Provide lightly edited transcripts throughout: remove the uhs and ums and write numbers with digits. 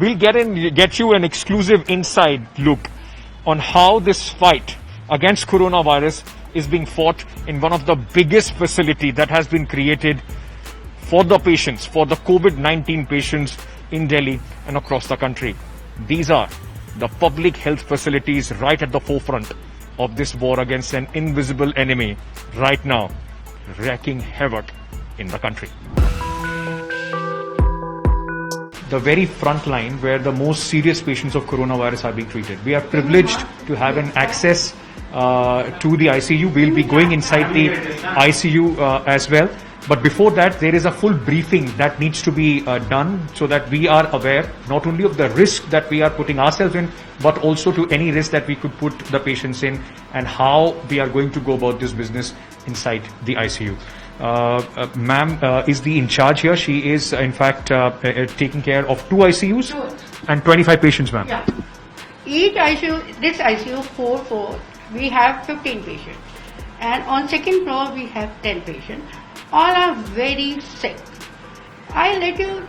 We'll get you an exclusive inside look on how this fight against coronavirus is being fought in one of the biggest facility that has been created for the patients, for the COVID-19 patients in Delhi and across the country. These are the public health facilities right at the forefront of this war against an invisible enemy right now, wreaking havoc in the country. The very front line where the most serious patients of coronavirus are being treated. We are privileged to have an access to the ICU. We'll be going inside the ICU as well. But before that, there is a full briefing that needs to be done so that we are aware not only of the risk that we are putting ourselves in, but also to any risk that we could put the patients in and how we are going to go about this business inside the ICU. Ma'am is the in charge here. She is in fact taking care of 2 ICUs and 25 patients, ma'am. Yeah. Each ICU, this ICU 4, we have 15 patients. And on second floor we have 10 patients. All are very sick. I let you,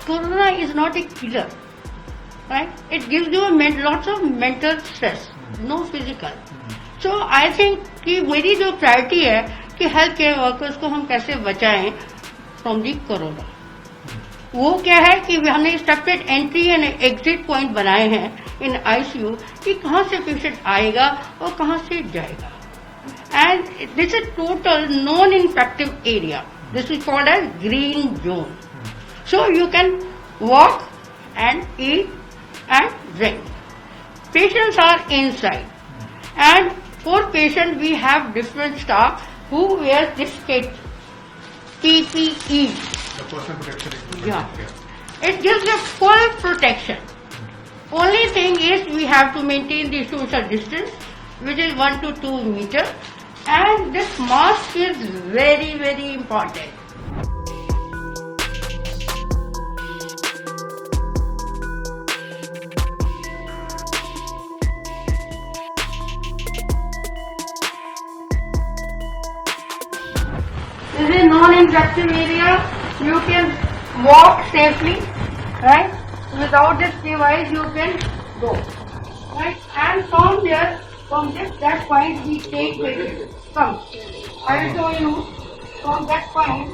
corona is not a killer, right? It gives you lots of mental stress, no physical. So I think कि मेरी जो priority है कि health care workers को हम कैसे बचाएं from the corona. वो क्या है कि हमने structured entry and exit point बनाए हैं इन आईसीयू कि कहाँ से पेशेंट आएगा और कहाँ से जाएगा. And this is total non-infective area. This is called as green zone. So you can walk and eat and drink. Patients are inside. And for patients we have different staff who wear this kit, PPE. The personal protection equipment. Yeah. It gives you full protection. Only thing is we have to maintain the social distance, which is 1 to 2 meters. And this mask is very, very important. This is non-infective area. You can walk safely, right? Without this device, you can go, right? And from there, from that point, we take it. Come, I will show you from that point.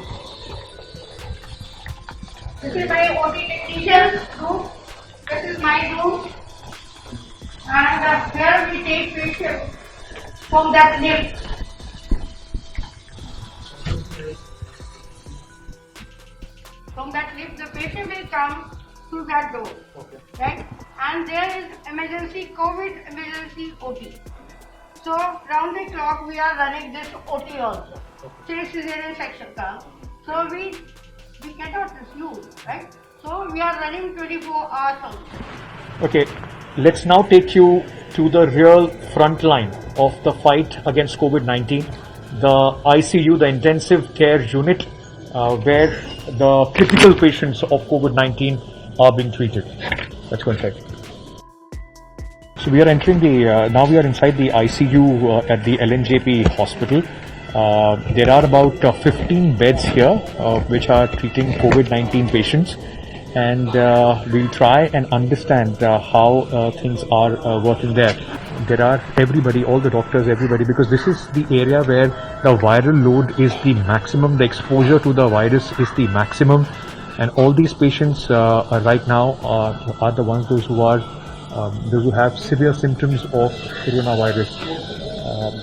This is my OT technician's room. This is my room. And here we take patient from that lift. From that lift, the patient will come through that door, right? And there is emergency COVID emergency OT. So round the clock we are running this OT also. Say cesarean section ka. So we cannot refuse, right? So we are running 24 hours also. Okay, let's now take you to the real front line of the fight against COVID-19, the ICU, the intensive care unit, where the critical patients of COVID-19 are being treated. Let's go inside. So we are entering now we are inside the ICU at the LNJP hospital. There are about 15 beds here which are treating COVID-19 patients, and we'll try and understand how things are working there. There are everybody, all the doctors, everybody, because this is the area where the viral load is the maximum, the exposure to the virus is the maximum, and all these patients right now are the ones those who have severe symptoms of coronavirus.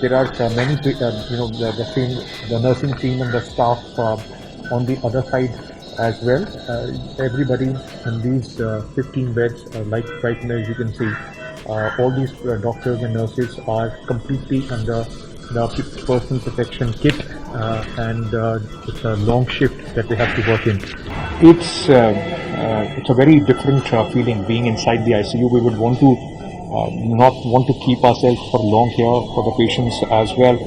There are many, the nursing team and the staff on the other side as well. Everybody in these 15 beds, like right now as you can see, all these doctors and nurses are completely under the personal protection kit, and it's a long shift that they have to work in. It's a very different feeling being inside the ICU. We would want to not want to keep ourselves for long here for the patients as well.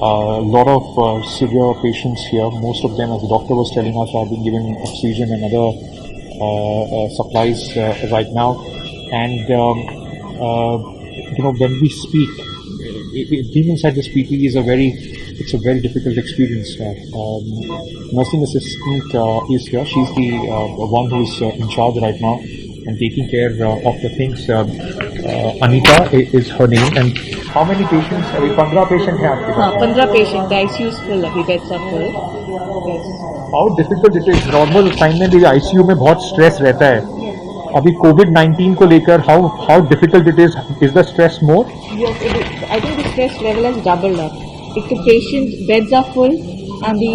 A lot of severe patients here. Most of them, as the doctor was telling us, are being given oxygen and other supplies right now. And when we speak, being inside this PPE is a very it's a very difficult experience. Nursing assistant is here. She's the one who is in charge right now and taking care of the things. Anita is her name. And how many patients? अभी 15 patient हैं आपके हाँ पास. 15 patient ICU full अभी beds are full. How difficult it is? Normal time में भी ICU में बहुत स्ट्रेस रहता है. अभी COVID-19 को लेकर how difficult it is? Is the stress more? Yes, I think the stress level has doubled up. If the patient beds are full and the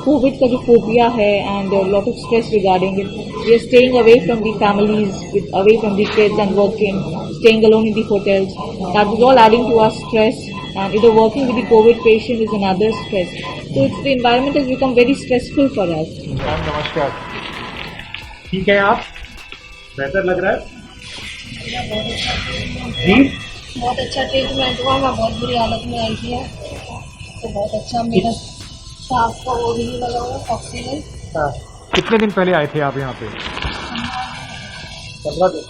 COVID का जो phobia है and a lot of stress regarding it, we are staying away from the families, away from the kids and working, staying alone in the hotels. That is all adding to our stress. And either working with the COVID patient is another stress. So the environment has become very stressful for us. Ma'am नमस्कार. ठीक है आप? बेहतर लग रहा है? जी? बहुत अच्छा ट्रीटमेंट हुआ. मैं बहुत बुरी हालत में आई थी तो बहुत अच्छा मेरा सांस का वो भी नहीं लगा हुआ ऑक्सीजन. हाँ. कितने दिन पहले आए थे आप यहाँ पे? 15 दिन.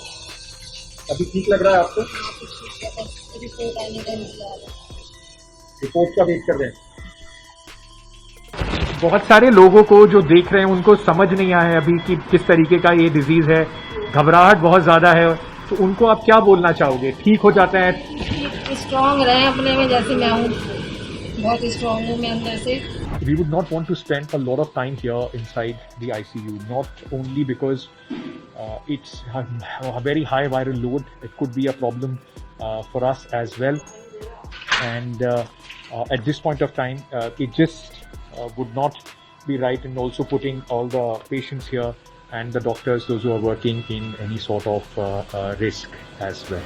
अभी ठीक लग रहा है आपको? रिपोर्ट आने का इंतजार है. रिपोर्ट का वेट कर रहे हैं. बहुत सारे लोगों को जो देख रहे हैं उनको समझ नहीं आया है अभी कि किस तरीके का ये डिजीज है. घबराहट बहुत ज्यादा है, तो उनको आप क्या बोलना चाहोगे? ठीक हो जाता है? स्ट्रांग रहे अपने में जैसे मैं हूँ. बहुत स्ट्रांग हूँ मैं अंदर से. We would not want to spend a lot of time here inside the ICU, not only because it's a very high viral load. It could be a problem for us as well. And at this point of time, it just would not be right in also putting all the patients here and the doctors, those who are working, in any sort of risk as well.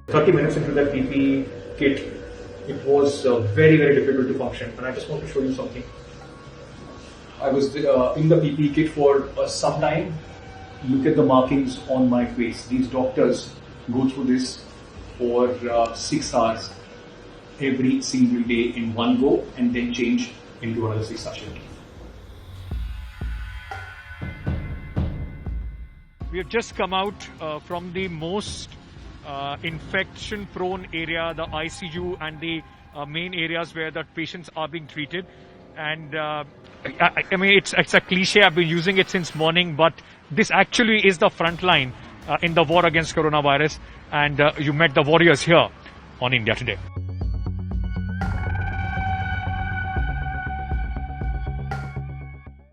"30 minutes into that PPE kit, it was very, very difficult to function. And I just want to show you something. I was in the PPE kit for some time. Look at the markings on my face. These doctors go through this for 6 hours every single day in one go and then change into another 6 hours. We have just come out from the most infection prone area, the ICU and the main areas where the patients are being treated. And I mean, it's a cliche, I've been using it since morning, but this actually is the front line in the war against coronavirus. And you met the warriors here on India Today.